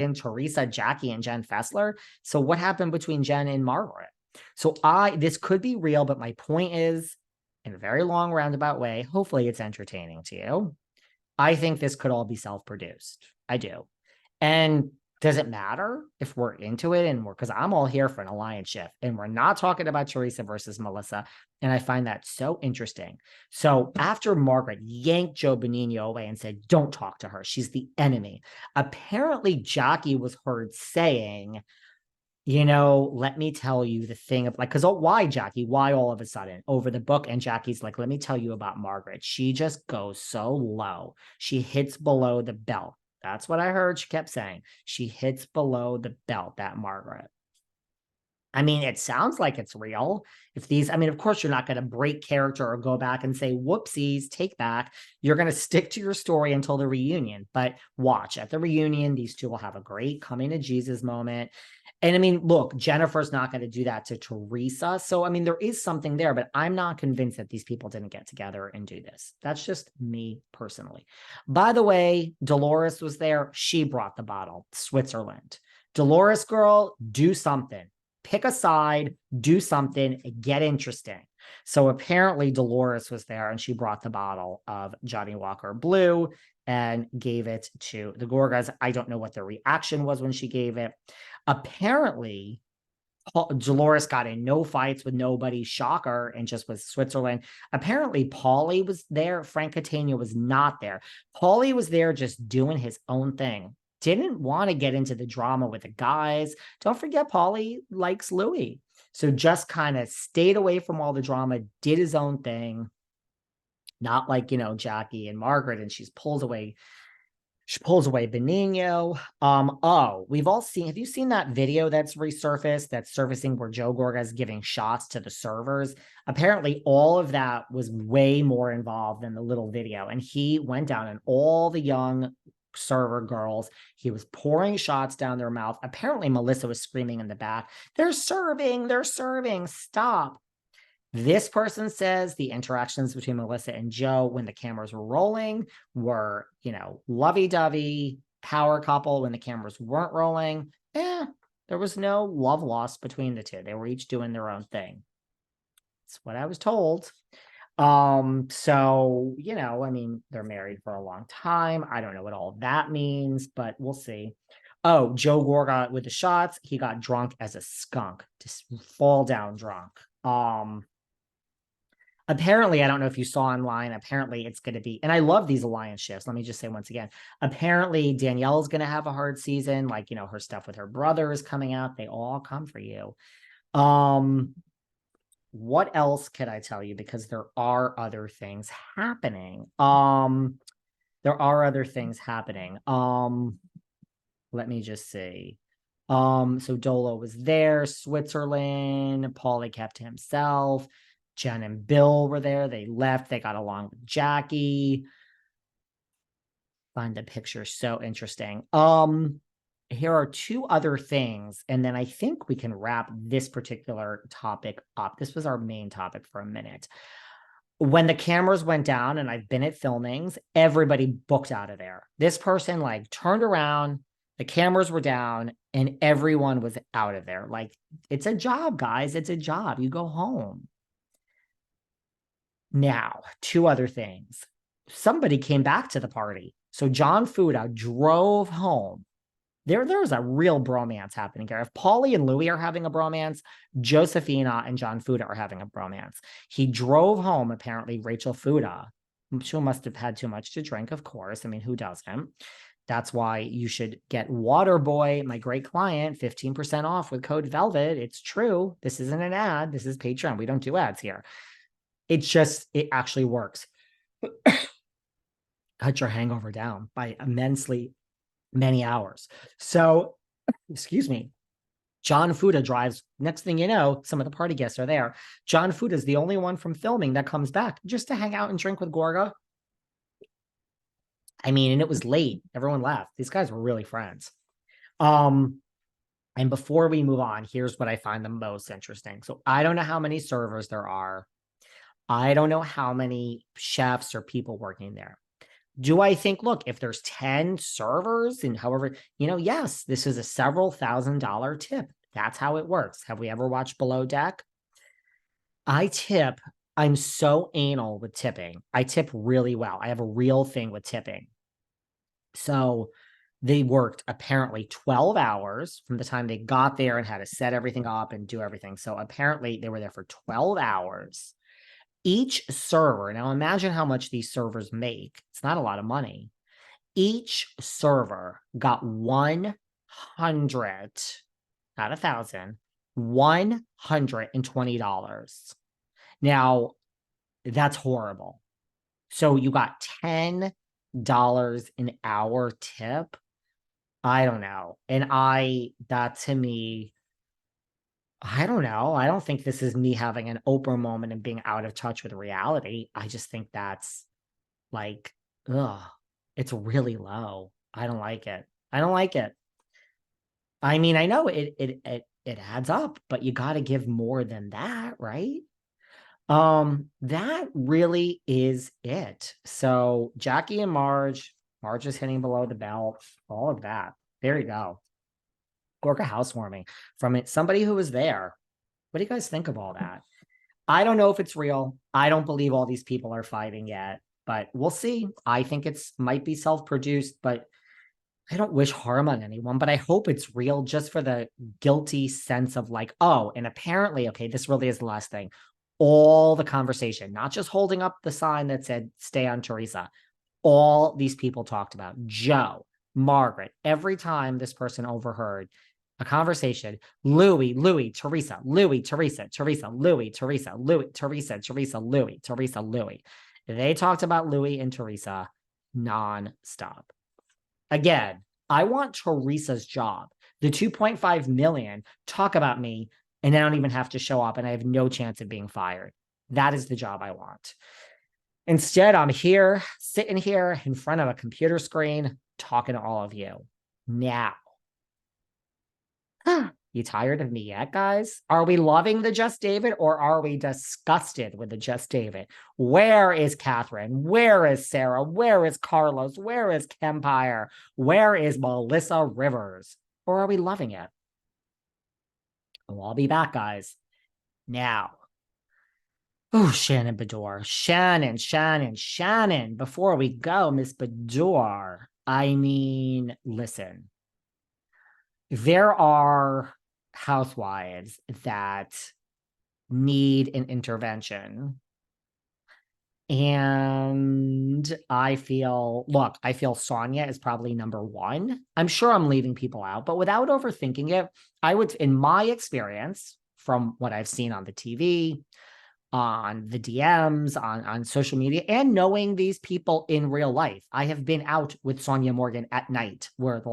in Teresa, Jackie, and Jen Fessler. So what happened between Jen and Margaret? So this could be real, but my point is, in a very long roundabout way, hopefully it's entertaining to you. I think this could all be self-produced. I do. And does it matter if we're into it and because I'm all here for an alliance shift and we're not talking about Teresa versus Melissa. And I find that so interesting. So after Margaret yanked Joe Benigno away and said, don't talk to her, she's the enemy. Apparently Jackie was heard saying, let me tell you the thing of because why Jackie? Why all of a sudden over the book? And Jackie's like, let me tell you about Margaret. She just goes so low. She hits below the belt. That's what I heard. She kept saying she hits below the belt, that Margaret. I mean, it sounds like it's real. Of course, you're not going to break character or go back and say, whoopsies, take back. You're going to stick to your story until the reunion. But watch at the reunion, these two will have a great coming to Jesus moment. And look, Jennifer's not going to do that to Teresa. So, there is something there, but I'm not convinced that these people didn't get together and do this. That's just me personally. By the way, Dolores was there. She brought the bottle, Switzerland. Dolores girl, do something. Pick a side, do something, get interesting. So apparently Dolores was there and she brought the bottle of Johnny Walker Blue and gave it to the Gorgas. I don't know what their reaction was when she gave it. Apparently, Dolores got in no fights with nobody, shocker, and just with Switzerland. Apparently, Paulie was there. Frank Catania was not there. Paulie was there just doing his own thing. Didn't want to get into the drama with the guys. Don't forget, Paulie likes Louis. So just kind of stayed away from all the drama, did his own thing. Not like, Jackie and Margaret, and she pulls away Benigno. We've all seen, have you seen that video that's resurfaced, that's surfacing where Joe Gorga is giving shots to the servers? Apparently all of that was way more involved than the little video. And he went down and all the young server girls, he was pouring shots down their mouth. Apparently Melissa was screaming in the back, they're serving, stop. This person says the interactions between Melissa and Joe when the cameras were rolling were, lovey-dovey, power couple. When the cameras weren't rolling, there was no love lost between the two. They were each doing their own thing. That's what I was told. So, they're married for a long time. I don't know what all that means, but we'll see. Oh, Joe Gorga with the shots. He got drunk as a skunk, just fall down drunk. Apparently, I don't know if you saw online, apparently it's going to be, and I love these alliance shifts. Let me just say once again, apparently Danielle is going to have a hard season. Like, her stuff with her brother is coming out. They all come for you. What else could I tell you? Because there are other things happening. Let me just see. So Dolo was there, Switzerland, Paulie kept to himself. Jen and Bill were there. They left. They got along with Jackie. Find the picture so interesting. Here are two other things, and then I think we can wrap this particular topic up. This was our main topic for a minute. When the cameras went down, and I've been at filmings, everybody booked out of there. This person turned around, the cameras were down, and everyone was out of there. It's a job, guys. It's a job. You go home. Now, two other things. Somebody came back to the party. So John Fuda drove home. There's a real bromance happening here. If Paulie and Louis are having a bromance, Josephina and John Fuda are having a bromance. He drove home, apparently, Rachel Fuda. She must have had too much to drink, of course. Who doesn't? That's why you should get Waterboy, my great client, 15% off with code VELVET. It's true. This isn't an ad. This is Patreon. We don't do ads here. It actually works. Cut your hangover down by immensely many hours. So, excuse me, John Fuda drives. Next thing you know, some of the party guests are there. John Fuda is the only one from filming that comes back just to hang out and drink with Gorga. And it was late. Everyone left. These guys were really friends. And before we move on, here's what I find the most interesting. So I don't know how many servers there are. I don't know how many chefs or people working there. Do I think, look, if there's 10 servers and however, yes, this is a several $1,000 tip. That's how it works. Have we ever watched Below Deck? I'm so anal with tipping. I tip really well. I have a real thing with tipping. So they worked apparently 12 hours from the time they got there and had to set everything up and do everything. So apparently they were there for 12 hours. Each server, now imagine how much these servers make. It's not a lot of money. Each server got 100, not 1,000, $120. Now, that's horrible. So you got $10 an hour tip. I don't know. And that to me, I don't know. I don't think this is me having an Oprah moment and being out of touch with reality. I just think that's like, ugh, it's really low. I don't like it. I don't like it. I mean, I know it adds up, but you got to give more than that, right? That really is it. So Jackie and Marge is hitting below the belt, all of that. There you go. Gorga housewarming from it. Somebody who was there. What do you guys think of all that? I don't know if it's real. I don't believe all these people are fighting yet, but we'll see. I think might be self-produced, but I don't wish harm on anyone, but I hope it's real just for the guilty sense of like, oh, and apparently, okay, this really is the last thing. All the conversation, not just holding up the sign that said, stay on Teresa. All these people talked about Joe, Margaret. Every time this person overheard a conversation, Louis, Teresa, Teresa, Louis, Teresa, Louis. They talked about Louis and Teresa nonstop. Again, I want Teresa's job. The 2.5 million talk about me and I don't even have to show up and I have no chance of being fired. That is the job I want. Instead, I'm here, sitting here in front of a computer screen, talking to all of you. Now, you tired of me yet, guys? Are we loving the Just David or are we disgusted with the Just David? Where is Catherine? Where is Sarah? Where is Carlos? Where is Kempire? Where is Melissa Rivers? Or are we loving it? Well, I'll be back, guys. Now, oh, Shannon Beador. Shannon. Before we go, Miss Beador, I mean, listen. There are housewives that need an intervention. And I feel Sonia is probably number one. I'm sure I'm leaving people out, but without overthinking it, I would, in my experience, from what I've seen on the TV, on the DMs, on social media, and knowing these people in real life, I have been out with Sonia Morgan at night where the